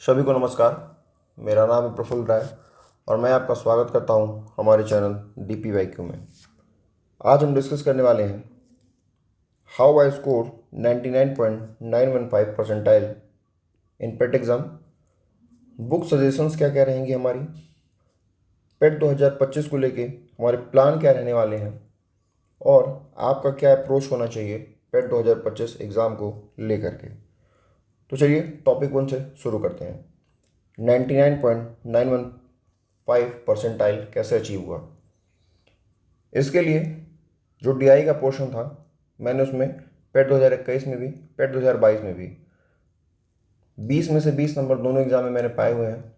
सभी को नमस्कार। मेरा नाम है प्रफुल्ल राय और मैं आपका स्वागत करता हूं हमारे चैनल DPYQ में। आज हम डिस्कस करने वाले हैं how I score 99.915 percentile in pet exam. Book suggestions क्या क्या रहेंगी हमारी, पेट 2025 को लेके हमारे प्लान क्या रहने वाले हैं और आपका क्या अप्रोच होना चाहिए पेट 2025 एग्ज़ाम को लेकर के। तो चलिए टॉपिक 1 से शुरू करते हैं। 99.915 परसेंटाइल कैसे अचीव हुआ। इसके लिए जो DI का पोर्शन था मैंने उसमें पेट 2021 में भी पेट 2022 में भी 20 में से 20 नंबर दोनों एग्जाम में मैंने पाए हुए हैं।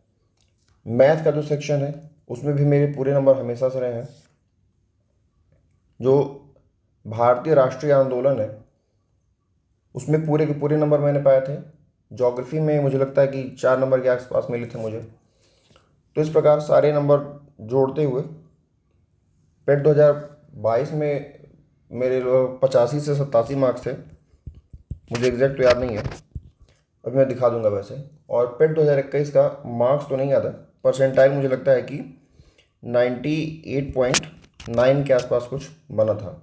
मैथ का जो सेक्शन है उसमें भी मेरे पूरे नंबर हमेशा से रहे हैं। जो भारतीय राष्ट्रीय आंदोलन है उसमें पूरे के पूरे नंबर मैंने पाए थे। ज्योग्राफी में मुझे लगता है कि 4 नंबर के आसपास मिले थे मुझे। तो इस प्रकार सारे नंबर जोड़ते हुए पेट 2022 में मेरे 85 से 87 मार्क्स थे। मुझे एग्जैक्ट तो याद नहीं है, अभी मैं दिखा दूंगा वैसे। और पेट 2021 का मार्क्स तो नहीं याद है, परसेंटाइल मुझे लगता है कि 98.9 के आसपास कुछ बना था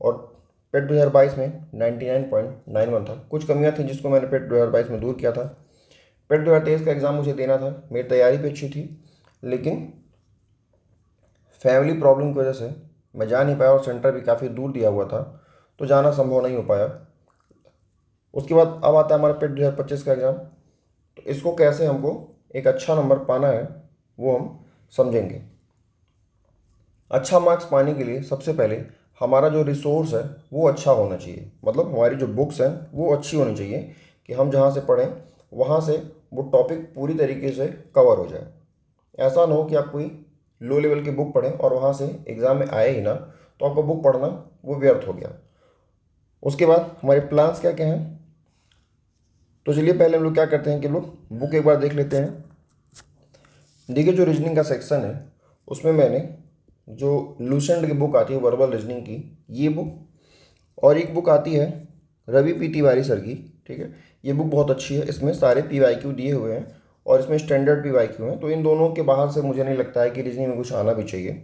और पेट 2022 में 99.91 था। कुछ कमियां थी जिसको मैंने पेट 2022 में दूर किया था। पेट 2023 का एग्ज़ाम मुझे देना था, मेरी तैयारी भी अच्छी थी, लेकिन फैमिली प्रॉब्लम की वजह से मैं जा नहीं पाया और सेंटर भी काफ़ी दूर दिया हुआ था, तो जाना संभव नहीं हो पाया। उसके बाद अब आता है हमारा पेट 2025 का एग्ज़ाम। तो इसको कैसे हमको एक अच्छा नंबर पाना है वो हम समझेंगे। अच्छा मार्क्स पाने के लिए सबसे पहले हमारा जो रिसोर्स है वो अच्छा होना चाहिए, मतलब हमारी जो बुक्स हैं वो अच्छी होनी चाहिए कि हम जहाँ से पढ़ें वहाँ से वो टॉपिक पूरी तरीके से कवर हो जाए। ऐसा ना हो कि आप कोई लो लेवल की बुक पढ़ें और वहाँ से एग्ज़ाम में आए ही ना, तो आपका बुक पढ़ना वो व्यर्थ हो गया। उसके बाद हमारे प्लान्स क्या क्या हैं, तो चलिए पहले हम लोग क्या करते हैं कि लोग बुक एक बार देख लेते हैं। देखिए जो रीजनिंग का सेक्शन है उसमें मैंने जो लूसेंट की बुक आती है वर्बल रीजनिंग की, ये बुक और एक बुक आती है रवि पी तिवारी सर की, ठीक है। ये बुक बहुत अच्छी है, इसमें सारे PYQ दिए हुए हैं और इसमें स्टैंडर्ड PYQ हैं। तो इन दोनों के बाहर से मुझे नहीं लगता है कि रीजनिंग में कुछ आना भी चाहिए।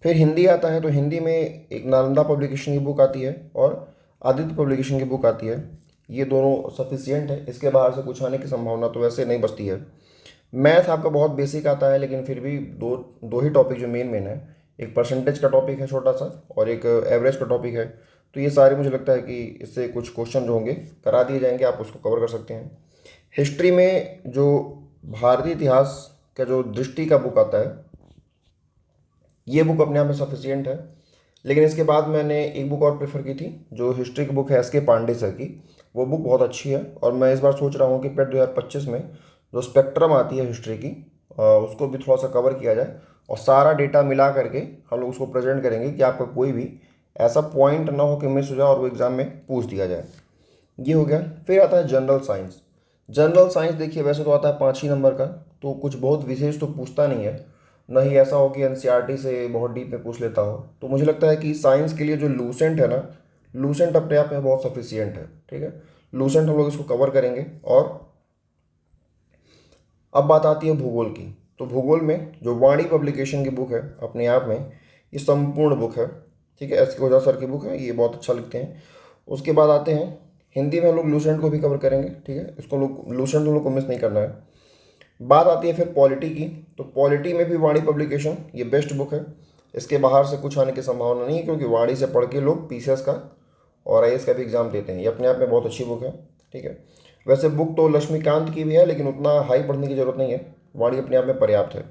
फिर हिंदी आता है, तो हिंदी में एक नालंदा पब्लिकेशन की बुक आती है और आदित्य पब्लिकेशन की बुक आती है। ये दोनों सफिशियंट है, इसके बाहर से कुछ आने की संभावना तो वैसे नहीं बचती है। मैथ आपका बहुत बेसिक आता है, लेकिन फिर भी दो दो ही टॉपिक जो मेन मेन है, एक परसेंटेज का टॉपिक है छोटा सा और एक एवरेज का टॉपिक है। तो ये सारे मुझे लगता है कि इससे कुछ क्वेश्चन जो होंगे करा दिए जाएंगे, आप उसको कवर कर सकते हैं। हिस्ट्री में जो भारतीय इतिहास का जो दृष्टि का बुक आता है, ये बुक अपने आप में सफिशियंट है। लेकिन इसके बाद मैंने एक बुक और प्रेफर की थी, जो हिस्ट्री की बुक है SK पांडे सर की। वो बुक बहुत अच्छी है और मैं इस बार सोच रहा हूँ कि पेट 2025 में जो स्पेक्ट्रम आती है हिस्ट्री की, उसको भी थोड़ा सा कवर किया जाए और सारा डेटा मिला करके हम लोग उसको प्रेजेंट करेंगे कि आपका कोई भी ऐसा पॉइंट ना हो कि मिस हो जाए और वो एग्ज़ाम में पूछ दिया जाए। ये हो गया। फिर आता है जनरल साइंस। जनरल साइंस देखिए वैसे तो आता है 5 ही नंबर का, तो कुछ बहुत विशेष तो पूछता नहीं है, ना ही ऐसा हो कि NCERT से बहुत डीप में पूछ लेता हो। तो मुझे लगता है कि साइंस के लिए जो लूसेंट है ना, लूसेंट अपने आप में बहुत सफिशियंट है, ठीक है। लूसेंट हम लोग इसको कवर करेंगे। और अब बात आती है भूगोल की। तो भूगोल में जो वाणी पब्लिकेशन की बुक है अपने आप में ये संपूर्ण बुक है, ठीक है। SK ओझा सर की बुक है, ये बहुत अच्छा लिखते हैं। उसके बाद आते हैं हिंदी में हम लोग लूसेंट को भी कवर करेंगे, ठीक है। इसको लोग लूसेंट हम लोग को मिस नहीं करना है। बात आती है फिर पॉलिटी की। तो पॉलिटी में भी वाणी पब्लिकेशन ये बेस्ट बुक है, इसके बाहर से कुछ आने की संभावना नहीं है, क्योंकि वाणी से पढ़ के लोग PCS का और IAS का भी एग्ज़ाम देते हैं। ये अपने आप में बहुत अच्छी बुक है, ठीक है। वैसे बुक तो लक्ष्मीकांत की भी है, लेकिन उतना हाई पढ़ने की ज़रूरत नहीं है, वाणी अपने आप में पर्याप्त है।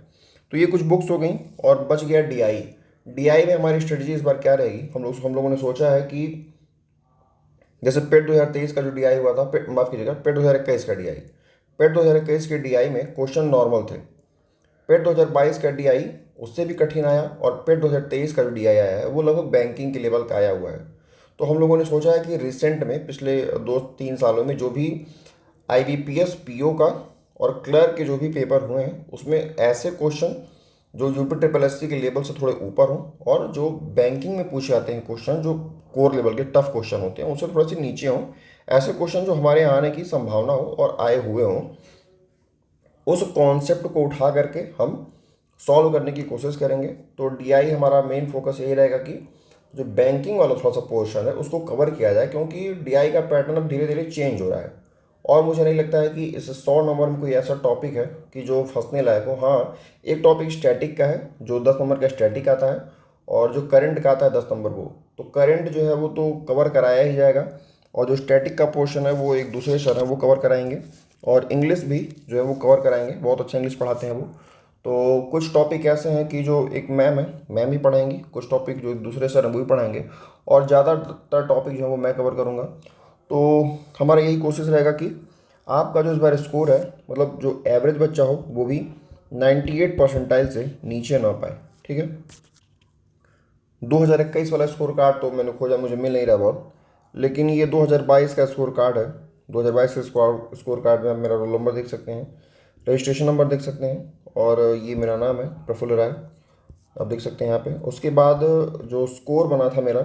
तो ये कुछ बुक्स हो गई और बच गया DI। DI में हमारी स्ट्रेटजी इस बार क्या रहेगी, हम लोगों ने सोचा है कि जैसे पेट 2023 का जो DI हुआ था, माफ़ कीजिएगा, पेट 2021 का DI, पेट 2021 के DI में क्वेश्चन नॉर्मल थे। पेट 2022 का DI उससे भी कठिन आया और पेट 2023 का जो DI आया है वो लगभग बैंकिंग के लेवल का आया हुआ है। तो हम लोगों ने सोचा है कि रिसेंट में पिछले 2-3 सालों में जो भी IBPS PO का और क्लर्क के जो भी पेपर हुए हैं उसमें ऐसे क्वेश्चन जो UP SSC के लेवल से थोड़े ऊपर हों और जो बैंकिंग में पूछे जाते हैं क्वेश्चन, जो कोर लेवल के टफ क्वेश्चन होते हैं, उनसे थोड़े से नीचे हों। ऐसे क्वेश्चन जो हमारे यहाँ आने की संभावना हो और आए हुए हों, उस कॉन्सेप्ट को उठा करके हम सॉल्व करने की कोशिश करेंगे। तो डीआई हमारा मेन फोकस यही रहेगा कि जो बैंकिंग वाला थोड़ा सा पोर्शन है उसको कवर किया जाए, क्योंकि डीआई का पैटर्न अब धीरे धीरे चेंज हो रहा है। और मुझे नहीं लगता है कि इस 100 नंबर में कोई ऐसा टॉपिक है कि जो फंसने लायक हो। हाँ, एक टॉपिक स्टैटिक का है जो 10 नंबर का स्टैटिक आता है, और जो करंट का आता है 10 नंबर को। तो करंट जो है वो तो कवर कराया ही जाएगा, और जो स्टैटिक का पोर्शन है वो एक दूसरे सर है वो कवर कराएंगे, और इंग्लिश भी जो है वो कवर कराएंगे। बहुत अच्छा इंग्लिश पढ़ाते हैं वो। तो कुछ टॉपिक ऐसे हैं कि जो एक मैम है, मैम ही पढ़ाएंगी, कुछ टॉपिक जो दूसरे सर हैं वो भी पढ़ाएंगे, और ज़्यादातर टॉपिक जो है वो मैं कवर करूँगा। तो हमारा यही कोशिश रहेगा कि आपका जो इस बार स्कोर है, मतलब जो एवरेज बच्चा हो वो भी 98 परसेंटाइल से नीचे ना पाए, ठीक है। 2021 वाला स्कोर कार्ड तो मैंने खोजा, मुझे मिल नहीं रहा बहुत, लेकिन ये 2022 का स्कोर कार्ड है। 2022 के स्कोर कार्ड में आप मेरा रोल नंबर देख सकते हैं, रजिस्ट्रेशन नंबर देख सकते हैं, और ये मेरा नाम है प्रफुल्ल राय, आप देख सकते हैं यहाँ पे। उसके बाद जो स्कोर बना था मेरा,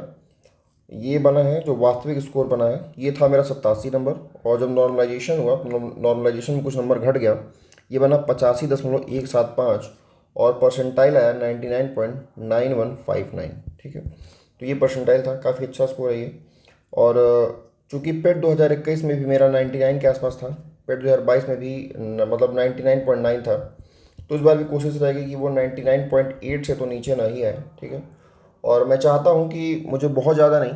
ये बना है, जो वास्तविक स्कोर बना है ये था मेरा 87 नंबर, और जब नॉर्मलाइजेशन हुआ, नॉर्मलाइजेशन में कुछ नंबर घट गया, ये बना 85.175, और परसेंटाइल आया 99.9159, ठीक है। तो ये परसेंटाइल था, काफ़ी अच्छा स्कोर है ये। और चूँकि पेट 2021 में भी मेरा 99 के आसपास था, पेट 2022 में भी मतलब 99.9 था, तो इस बार भी कोशिश रहेगी कि वो 99.8 से तो नीचे ना ही आए, ठीक है। और मैं चाहता हूँ कि मुझे बहुत ज़्यादा नहीं,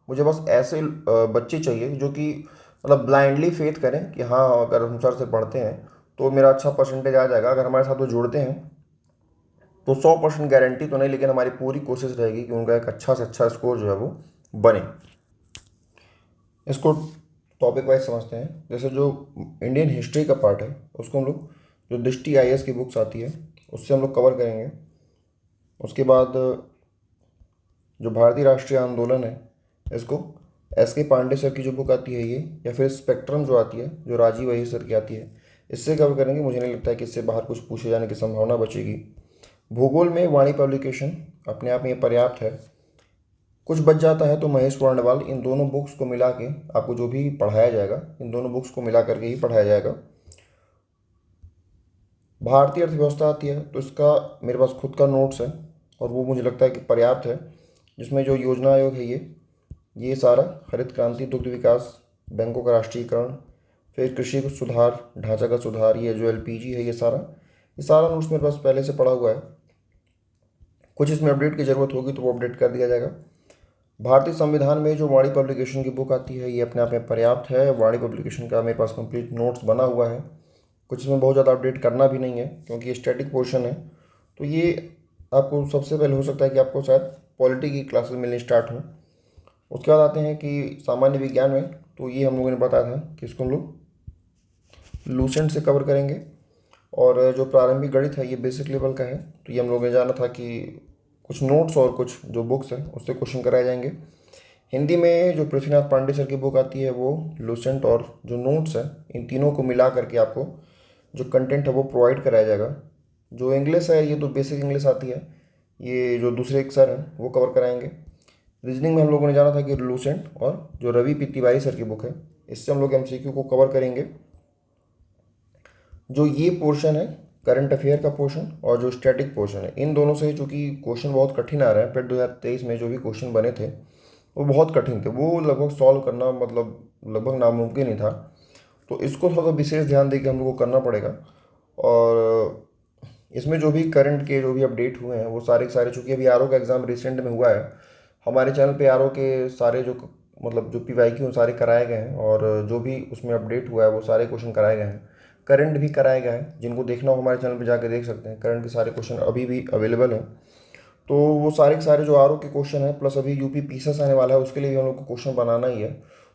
मुझे बस ऐसे बच्चे चाहिए जो कि मतलब ब्लाइंडली फेथ करें कि हाँ, अगर हम सर से पढ़ते हैं तो मेरा अच्छा परसेंटेज आ जाएगा। अगर हमारे साथ वो जुड़ते हैं तो 100% गारंटी तो नहीं, लेकिन हमारी पूरी कोशिश रहेगी कि उनका एक अच्छा से अच्छा स्कोर जो है वो बने। इसको टॉपिक वाइज समझते हैं। जैसे जो इंडियन हिस्ट्री का पार्ट है उसको हम लोग, जो दृष्टि आईएएस की बुक्स आती है उससे हम लोग कवर करेंगे। उसके बाद जो भारतीय राष्ट्रीय आंदोलन है, इसको एस के पांडे सर की जो बुक आती है ये, या फिर स्पेक्ट्रम जो आती है जो राजीव अय्यर सर की आती है, इससे कवर करेंगे। मुझे नहीं लगता है कि इससे बाहर कुछ पूछे जाने की संभावना बचेगी। भूगोल में वाणी पब्लिकेशन अपने आप में ये पर्याप्त है। कुछ बच जाता है तो महेश वर्णवाल, इन दोनों बुक्स को मिला के आपको जो भी पढ़ाया जाएगा, इन दोनों बुक्स को मिला करके ही पढ़ाया जाएगा। भारतीय अर्थव्यवस्था आती है तो इसका मेरे पास खुद का नोट्स है, और वो मुझे लगता है कि पर्याप्त है, जिसमें जो योजना आयोग है ये सारा, हरित क्रांति, दुग्ध विकास, बैंकों का राष्ट्रीयकरण, फिर कृषि को सुधार, ढांचागत सुधार, ये जो एलपीजी है, ये सारा नोट्स मेरे पास पहले से पड़ा हुआ है। कुछ इसमें अपडेट की ज़रूरत होगी तो वो अपडेट कर दिया जाएगा। भारतीय संविधान में जो वाणी पब्लिकेशन की बुक आती है ये अपने आप में पर्याप्त है। वाणी पब्लिकेशन का मेरे पास कंप्लीट नोट्स बना हुआ है। कुछ इसमें बहुत ज़्यादा अपडेट करना भी नहीं है क्योंकि ये स्टैटिक पोर्शन है। तो ये आपको सबसे पहले हो सकता है कि आपको शायद पॉलिटी की क्लासेस मिलनी स्टार्ट हो। उसके बाद आते हैं कि सामान्य विज्ञान में, तो ये हम लोगों ने बताया था कि इसको हम लोग लूसेंट से कवर करेंगे। और जो प्रारंभिक गणित है ये बेसिक लेवल का है, तो ये हम लोगों ने जाना था कि कुछ नोट्स और कुछ जो बुक्स हैं उससे क्वेश्चन कराए जाएंगे। हिंदी में जो पृथ्वीनाथ पांडे सर की बुक आती है वो लूसेंट, और जो नोट्स है इन तीनों को मिला करके आपको जो कंटेंट है वो प्रोवाइड कराया जाएगा। जो इंग्लिश है ये तो बेसिक इंग्लिश आती है, ये जो दूसरे एक सर हैं वो कवर कराएंगे। रीजनिंग में हम लोगों ने जाना था कि लूसेंट, और जो रवि पी तिवारी सर की बुक है इससे हम लोग एमसीक्यू को कवर करेंगे। जो ये पोर्शन है करंट अफेयर का पोर्शन और जो स्टैटिक पोर्शन है, इन दोनों से चूँकि क्वेश्चन बहुत कठिन आ रहे हैं, पेट 2023 में जो भी क्वेश्चन बने थे वो बहुत कठिन थे, वो लगभग सॉल्व करना मतलब लगभग नामुमकिन ही था। तो इसको थोड़ा सा विशेष ध्यान दे के हम लोग को करना पड़ेगा। और इसमें जो भी करंट के जो भी अपडेट हुए हैं वो सारे के सारे, चूँकि अभी आरओ का एग्ज़ाम रिसेंट में हुआ है, हमारे चैनल पे आरओ के सारे जो मतलब जो पीवाईक्यू सारे कराए गए हैं, और जो भी उसमें अपडेट हुआ है वो सारे क्वेश्चन कराए गए हैं। करंट भी कराया गया है, जिनको देखना हो हमारे चैनल पे जाके देख सकते हैं। करंट के सारे क्वेश्चन अभी भी अवेलेबल हैं। तो वो सारे के सारे जो आरओ के क्वेश्चन है, प्लस अभी यूपी पीसेस आने वाला है उसके लिए भी हम लोग को क्वेश्चन बनाना ही है।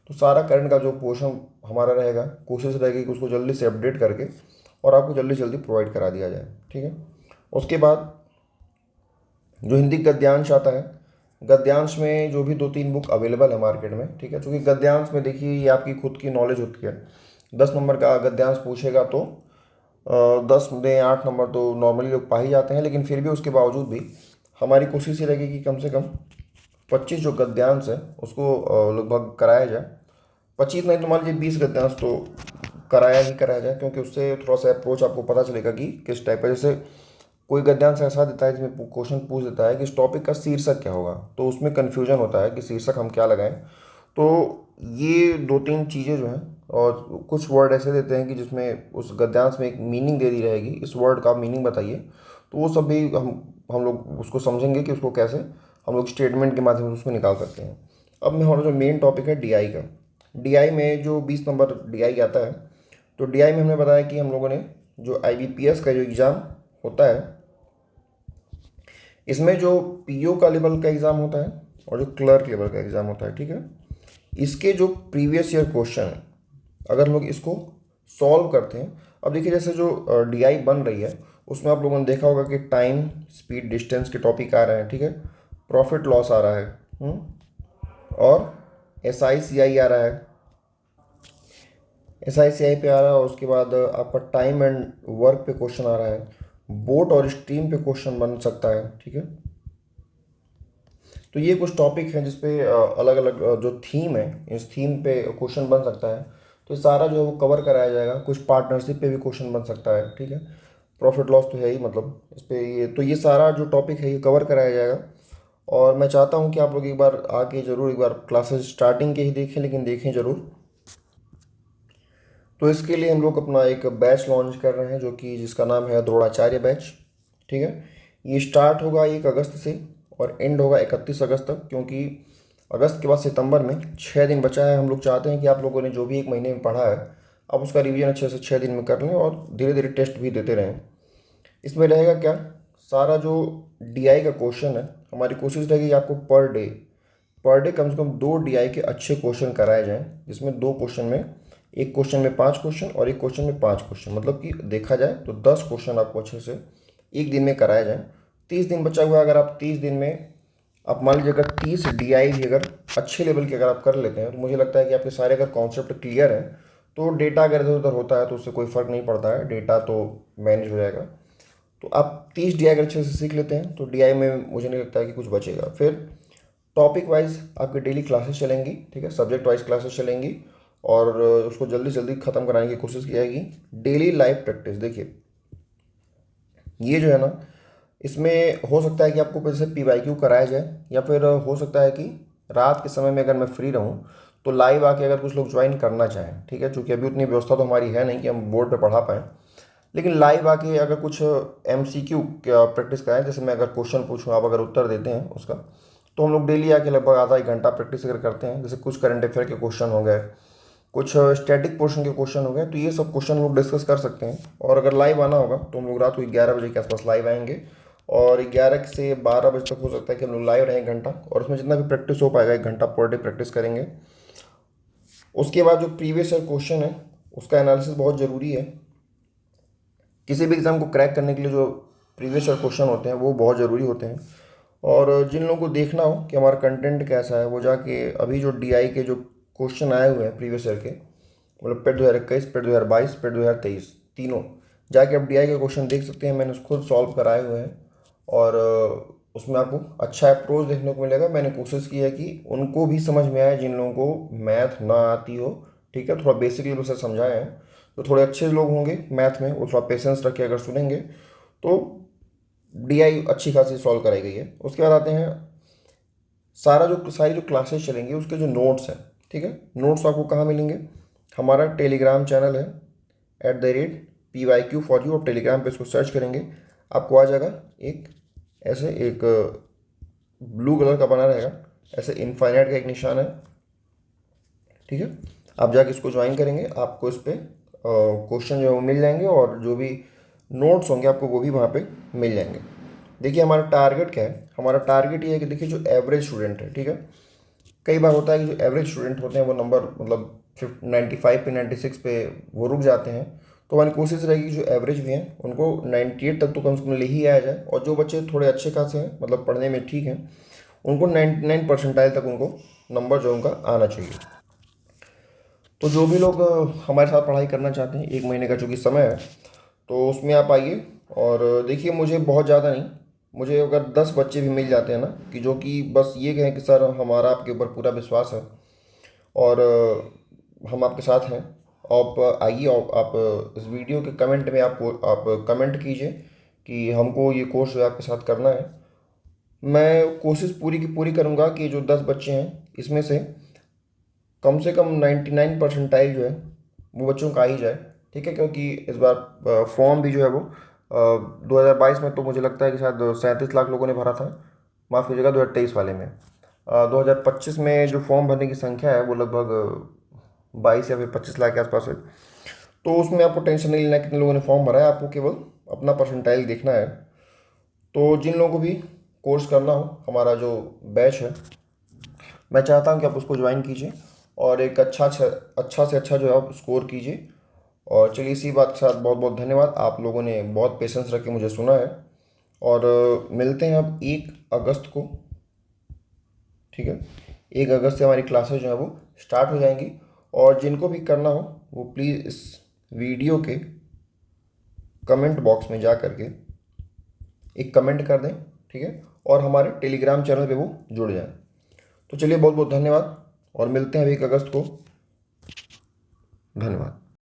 तो सारा करंट का जो पोर्शन हमारा रहेगा, कोशिश रहेगी कि उसको जल्दी से अपडेट करके और आपको जल्दी से जल्दी प्रोवाइड करा दिया जाए, ठीक है। उसके बाद जो हिंदी गद्यांश आता है, गद्यांश में जो भी 2-3 बुक अवेलेबल है मार्केट में, ठीक है। क्योंकि गद्यांश में देखिए ये आपकी खुद की नॉलेज होती है। 10 नंबर का गद्यांश पूछेगा तो 10 में 8 नंबर तो नॉर्मली लोग पा ही जाते हैं, लेकिन फिर भी उसके बावजूद भी हमारी कोशिश ये रहेगी कि कम से कम 25 जो गद्यांश है उसको लगभग कराया जाए। 25 नहीं तो मान लीजिए 20 गद्यांश तो कराया ही कराया जाए, क्योंकि उससे थोड़ा सा अप्रोच आपको पता चलेगा कि किस टाइप का। जैसे कोई गद्यांश ऐसा देता है जिसमें क्वेश्चन पूछ देता है कि इस टॉपिक का शीर्षक क्या होगा, तो उसमें कन्फ्यूजन होता है कि शीर्षक हम क्या लगाएं। तो ये दो तीन चीज़ें जो हैं, और कुछ वर्ड ऐसे देते हैं कि जिसमें उस गद्यांश में एक मीनिंग दे दी रहेगी, इस वर्ड का मीनिंग बताइए। तो वो सब भी हम लोग उसको समझेंगे कि उसको कैसे हम लोग स्टेटमेंट के माध्यम से उसको निकाल सकते हैं। अब में हमारा जो मेन टॉपिक है डीआई का। डीआई में जो 20 नंबर डीआई आता है, तो डीआई में हमने बताया कि हम लोगों ने जो आईबीपीएस का जो एग्ज़ाम होता है, इसमें जो पीओ का लेवल का एग्ज़ाम होता है और जो क्लर्क लेवल का एग्ज़ाम होता है, ठीक है, इसके जो प्रीवियस ईयर क्वेश्चन है, अगर हम लोग इसको सॉल्व करते हैं। अब देखिए, जैसे जो डीआई बन रही है उसमें आप लोगों ने देखा होगा कि टाइम, स्पीड, डिस्टेंस के टॉपिक आ रहे हैं, ठीक है, प्रॉफिट लॉस आ रहा है, और एस आई सी आई आ रहा है, एस आई सी आई पे आ रहा है, और उसके बाद आपका टाइम एंड वर्क पे क्वेश्चन आ रहा है, बोट और स्ट्रीम पे क्वेश्चन बन सकता है, ठीक है। तो ये कुछ टॉपिक हैं जिसपे अलग अलग जो थीम है, इस थीम पे क्वेश्चन बन सकता है। तो ये सारा जो है वो कवर कराया जाएगा। कुछ पार्टनरशिप पे भी क्वेश्चन बन सकता है, ठीक है, प्रॉफिट लॉस तो है ही, मतलब इस पे ये, तो ये सारा जो टॉपिक है ये कवर कराया जाएगा। और मैं चाहता हूँ कि आप लोग एक बार आके ज़रूर एक बार क्लासेस स्टार्टिंग के ही देखें, लेकिन देखें ज़रूर। तो इसके लिए हम लोग अपना एक बैच लॉन्च कर रहे हैं, जो कि जिसका नाम है द्रोणाचार्य बैच, ठीक है। ये स्टार्ट होगा 1 अगस्त से और एंड होगा 31 अगस्त तक, क्योंकि अगस्त के बाद सितंबर में 6 दिन बचा है। हम लोग चाहते हैं कि आप लोगों ने जो भी 1 महीने में पढ़ा है, आप उसका रिवीजन अच्छे से 6 दिन में कर लें और धीरे धीरे टेस्ट भी देते रहें। इसमें रहेगा क्या, सारा जो डीआई का क्वेश्चन है, हमारी कोशिश रहेगी कि आपको पर डे कम से कम 2 डीआई के अच्छे क्वेश्चन कराए जाएं, जिसमें 2 क्वेश्चन में, एक क्वेश्चन में 5 क्वेश्चन और एक क्वेश्चन में 5 क्वेश्चन, मतलब कि देखा जाए तो 10 क्वेश्चन आपको अच्छे से एक दिन में कराए जाएं। 30 दिन बचा हुआ है, अगर आप 30 दिन में आप मान लीजिए अगर 30 डीआई भी अगर अच्छे लेवल के अगर आप कर लेते हैं, तो मुझे लगता है कि आपके सारे अगर कॉन्सेप्ट क्लियर हैं, तो डेटा अगर इधर उधर होता है तो उससे कोई फ़र्क नहीं पड़ता है, डेटा तो मैनेज हो जाएगा। तो आप 30 डीआई अगर अच्छे से सीख लेते हैं तो डीआई में मुझे नहीं लगता है कि कुछ बचेगा। फिर टॉपिक वाइज आपकी डेली क्लासेस चलेंगी, ठीक है, सब्जेक्ट वाइज क्लासेस चलेंगी, और उसको जल्दी जल्दी ख़त्म कराने की कोशिश की जाएगी। डेली लाइव प्रैक्टिस, देखिए ये जो है ना, इसमें हो सकता है कि आपको जैसे पीवाईक्यू कराया जाए, या फिर हो सकता है कि रात के समय में अगर मैं फ्री रहूँ तो लाइव आके अगर कुछ लोग ज्वाइन करना चाहें, ठीक है, चूँकि अभी उतनी व्यवस्था तो हमारी है नहीं कि हम बोर्ड पे पढ़ा पाएँ, लेकिन लाइव आके अगर कुछ एमसीक्यू प्रैक्टिस कराएं, जैसे मैं अगर क्वेश्चन पूछूं, आप अगर उत्तर देते हैं उसका, तो हम लोग डेली आके लगभग आधा 1 घंटा प्रैक्टिस अगर करते हैं, जैसे कुछ करंट अफेयर के क्वेश्चन हो गए, कुछ स्टैटिक पोर्शन के क्वेश्चन हो गए, तो ये सब क्वेश्चन लोग डिस्कस कर सकते हैं। और अगर लाइव आना होगा तो हम लोग रात को 11 बजे के आसपास लाइव आएंगे, और 11 से 12 बजे तक हो सकता है कि हम लोग लाइव रहें 1 घंटा, और उसमें जितना भी प्रैक्टिस हो पाएगा 1 घंटा पर डे प्रैक्टिस करेंगे। उसके बाद जो प्रीवियस ईयर क्वेश्चन है उसका एनालिसिस बहुत ज़रूरी है। किसी भी एग्ज़ाम को क्रैक करने के लिए जो प्रीवियस ईयर क्वेश्चन होते हैं वो बहुत ज़रूरी होते हैं। और जिन लोगों को देखना हो कि हमारा कंटेंट कैसा है, वो जाके अभी जो डीआई के जो क्वेश्चन आए हुए हैं प्रीवियस ईयर के, मतलब पेट 2021, पेट 2022, पेट 2023, तीनों जाके आप डीआई के क्वेश्चन देख सकते हैं। मैंने खुद सॉल्व कराए हुए हैं, और उसमें आपको अच्छा अप्रोच देखने को मिलेगा। मैंने कोशिश की है कि उनको भी समझ में आए जिन लोगों को मैथ ना आती हो, ठीक है, थोड़ा बेसिक लेवल से समझाए हैं। तो थोड़े अच्छे लोग होंगे मैथ में, वो थोड़ा पेशेंस रख के अगर सुनेंगे तो डीआई अच्छी खासी सॉल्व कराई गई है। उसके बाद आते हैं सारी जो क्लासेस चलेंगी उसके जो नोट्स हैं, ठीक है, नोट्स आपको कहाँ मिलेंगे, हमारा टेलीग्राम चैनल है @PYQ4U। आप टेलीग्राम पे इसको सर्च करेंगे, आपको आ जाएगा एक ऐसे एक ब्लू कलर का बना रहेगा, ऐसे इनफाइनाइट का एक निशान है, ठीक है। आप जाके इसको ज्वाइन करेंगे, आपको इस पर क्वेश्चन जो है वो मिल जाएंगे, और जो भी नोट्स होंगे आपको वो भी वहाँ पे मिल जाएंगे। देखिए हमारा टारगेट क्या है, हमारा टारगेट ये है कि देखिए जो एवरेज स्टूडेंट है, ठीक है, कई बार होता है कि जो एवरेज स्टूडेंट होते हैं वो नंबर मतलब 95 पे 96 पे वो रुक जाते हैं। तो हमारी कोशिश रहेगी कि जो एवरेज भी हैं उनको 98 तक तो कम से कम ले ही आया जाए, और जो बच्चे थोड़े अच्छे खासे हैं, मतलब पढ़ने में ठीक हैं, उनको 99 परसेंटाइल तक उनको नंबर जो उनका आना चाहिए। तो जो भी लोग हमारे साथ पढ़ाई करना चाहते हैं, 1 महीने का चूँकि समय है, तो उसमें आप आइए। और देखिए मुझे बहुत ज़्यादा नहीं, मुझे अगर 10 बच्चे भी मिल जाते हैं ना, कि जो कि बस ये कहें कि सर हमारा आपके ऊपर पूरा विश्वास है, और हम आपके साथ हैं, आप आइए और आप इस वीडियो के कमेंट में आप कमेंट कीजिए कि हमको ये कोर्स जो है आपके साथ करना है। मैं कोशिश पूरी की पूरी करूँगा कि जो 10 बच्चे हैं इसमें से कम 99 परसेंटाइल जो है वो बच्चों का आ ही जाए। ठीक है, क्योंकि इस बार फॉर्म भी जो है वो 2022 में तो मुझे लगता है कि शायद 37 लाख लोगों ने भरा था। माफ़ कीजिएगा, 2023 वाले में। 2025 में जो फॉर्म भरने की संख्या है वो लगभग 22 या फिर 25 लाख के आसपास है। तो उसमें आपको टेंशन नहीं लेना है कितने लोगों ने फॉर्म भरा है, आपको केवल अपना परसेंटाइल देखना है। तो जिन लोगों को भी कोर्स करना हो, हमारा जो बैच है, मैं चाहता हूँ कि आप उसको ज्वाइन कीजिए और एक अच्छा से अच्छा जो है आप स्कोर कीजिए। और चलिए, इसी बात के साथ बहुत बहुत धन्यवाद। आप लोगों ने बहुत पेशेंस रख के मुझे सुना है। और मिलते हैं अब 1 अगस्त को। ठीक है, 1 अगस्त से हमारी क्लासेस जो है वो स्टार्ट हो जाएंगी। और जिनको भी करना हो वो प्लीज़ इस वीडियो के कमेंट बॉक्स में जा करके एक कमेंट कर दें। ठीक है, और हमारे टेलीग्राम चैनल पे वो जुड़ जाएं। तो चलिए, बहुत बहुत धन्यवाद और मिलते हैं अभी 1 अगस्त को। धन्यवाद।